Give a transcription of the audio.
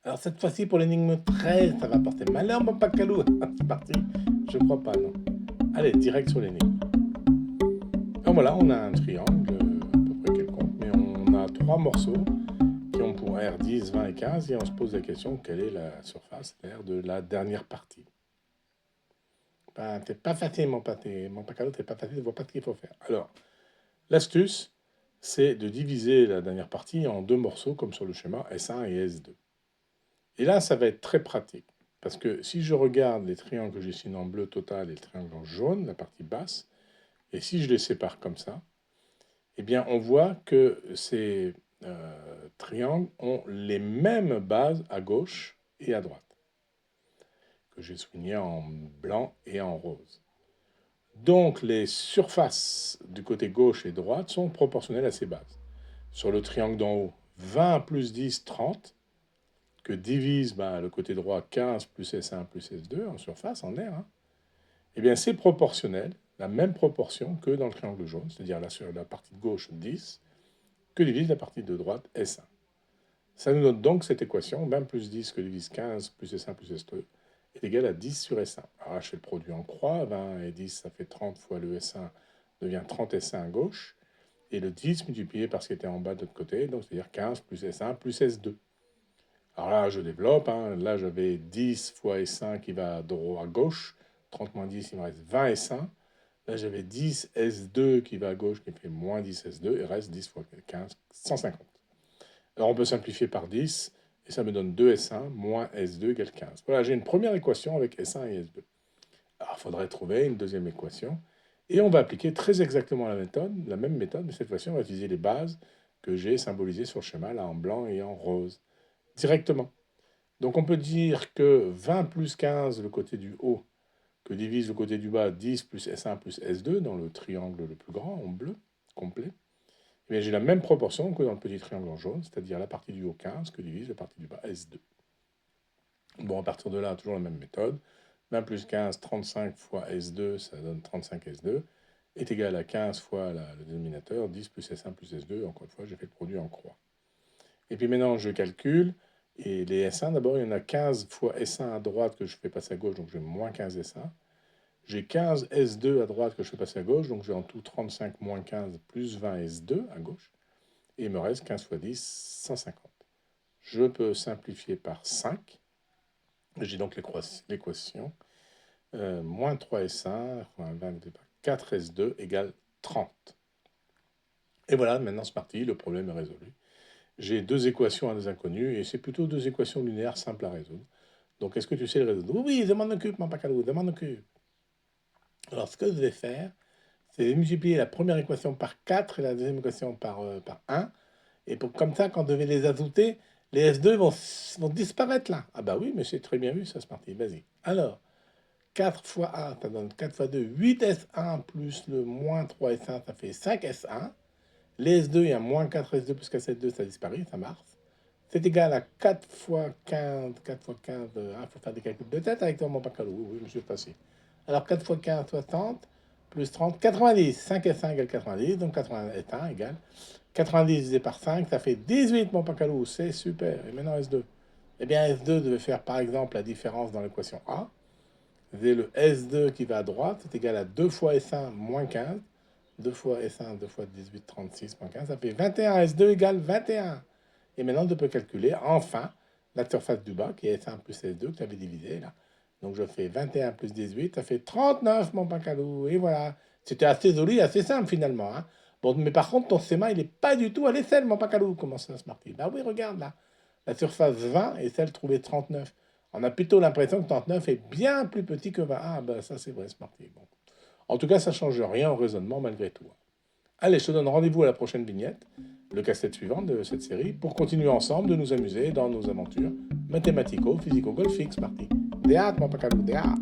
Alors cette fois-ci pour l'énigme 13, ça va porter malheur mon pacalou. C'est parti. Je crois pas, non. Allez, direct sur l'énigme. Alors voilà, on a un triangle, à peu près quelconque, mais on a trois morceaux qui ont pour aire 10, 20 et 15, et on se pose la question, quelle est la surface, l'aire de la dernière partie. Ben, t'es pas facile, mon pacalou, t'es pas facile, tu vois pas ce qu'il faut faire. Alors, l'astuce, c'est de diviser la dernière partie en deux morceaux, comme sur le schéma S1 et S2. Et là, ça va être très pratique. Parce que si je regarde les triangles que j'ai dessinés en bleu total et le triangle en jaune, la partie basse, et si je les sépare comme ça, eh bien, on voit que ces triangles ont les mêmes bases à gauche et à droite, que j'ai souligné en blanc et en rose. Donc, les surfaces du côté gauche et droite sont proportionnelles à ces bases. Sur le triangle d'en haut, 20 plus 10, 30, que divise le côté droit 15 plus S1 plus S2 en surface, en air, hein, eh bien c'est proportionnel, la même proportion que dans le triangle jaune, c'est-à-dire là sur la partie de gauche 10, que divise la partie de droite S1. Ça nous donne donc cette équation, 20 plus 10 que divise 15 plus S1 plus S2 est égal à 10 sur S1. Alors là, je fais le produit en croix, 20 et 10, ça fait 30 fois le S1, devient 30 S1 à gauche, et le 10 multiplié par ce qui était en bas de l'autre côté, donc c'est-à-dire 15 plus S1 plus S2. Alors là, je développe. Hein. Là, j'avais 10 fois S1 qui va droit à gauche. 30 moins 10, il me reste 20 S1. Là, j'avais 10 S2 qui va à gauche, qui fait moins 10 S2. Et reste 10 fois 15, 150. Alors, on peut simplifier par 10. Et ça me donne 2 S1 moins S2 égale 15. Voilà, j'ai une première équation avec S1 et S2. Alors, il faudrait trouver une deuxième équation. Et on va appliquer très exactement la même méthode, mais cette fois-ci, on va utiliser les bases que j'ai symbolisées sur le schéma, là en blanc et en rose, directement. Donc on peut dire que 20 plus 15, le côté du haut, que divise le côté du bas 10 plus S1 plus S2 dans le triangle le plus grand en bleu, complet, eh bien j'ai la même proportion que dans le petit triangle en jaune, c'est-à-dire la partie du haut 15 que divise la partie du bas S2. Bon, à partir de là, toujours la même méthode. 20 plus 15, 35 fois S2, ça donne 35 S2, est égal à 15 fois le dénominateur, 10 plus S1 plus S2, encore une fois, j'ai fait le produit en croix. Et puis maintenant, je calcule. Et les S1, d'abord, il y en a 15 fois S1 à droite que je fais passer à gauche, donc j'ai moins 15 S1. J'ai 15 S2 à droite que je fais passer à gauche, donc j'ai en tout 35 moins 15 plus 20 S2 à gauche. Et il me reste 15 fois 10, 150. Je peux simplifier par 5. J'ai donc l'équation. Moins 3 S1, 4 S2 égale 30. Et voilà, maintenant c'est parti, le problème est résolu. J'ai deux équations à des inconnus, et c'est plutôt deux équations linéaires simples à résoudre. Donc, est-ce que tu sais le résoudre? Oui, je m'en occupe, mon pacalou, je m'en occupe. Alors, ce que je vais faire, c'est multiplier la première équation par 4 et la deuxième équation par 1. Et comme ça, quand je vais les ajouter, les S2 vont disparaître là. Ah bah oui, mais c'est très bien vu, ça, c'est parti. Vas-y. Alors, 4 fois 1, ça donne 4 fois 2, 8 S1 plus le moins 3 S1, ça fait 5 S1. Les S2, il y a moins 4 S2 plus 4 S2, ça disparaît, ça marche. C'est égal à 4 fois 15, 4 fois 15, il faut faire des calculs de tête avec mon pacalou, oui, monsieur passé. Alors 4 fois 15, 60, plus 30, 90, 5 et 5 égale 90, donc 81 égale 90 divisé par 5, ça fait 18 mon pacalou, c'est super. Et maintenant S2. Eh bien S2 devait faire par exemple la différence dans l'équation A. Vous avez le S2 qui va à droite, c'est égal à 2 fois S1 moins 15. 2 fois S1, 2 fois 18, 36 moins 15, ça fait 21. S2 égale 21. Et maintenant, je peux calculer, enfin, la surface du bas, qui est S1 plus S2, que j'avais divisé, là. Donc, je fais 21 plus 18, ça fait 39, mon pacalou. Et voilà. C'était assez joli, assez simple, finalement. Hein. Bon, mais par contre, ton schéma, il n'est pas du tout à l'aisselle, mon pacalou. Comment ça, Smarty? Bah oui, regarde, là. La surface 20 et celle trouvée 39. On a plutôt l'impression que 39 est bien plus petit que 20. Ah, bah ça, c'est vrai, Smarty. Bon. En tout cas, ça ne change rien au raisonnement, malgré tout. Allez, je te donne rendez-vous à la prochaine vignette, le casse-tête suivant de cette série, pour continuer ensemble de nous amuser dans nos aventures mathématico-physico-golfiques. Parti. Des hâtes, mon pacalou, des hâtes.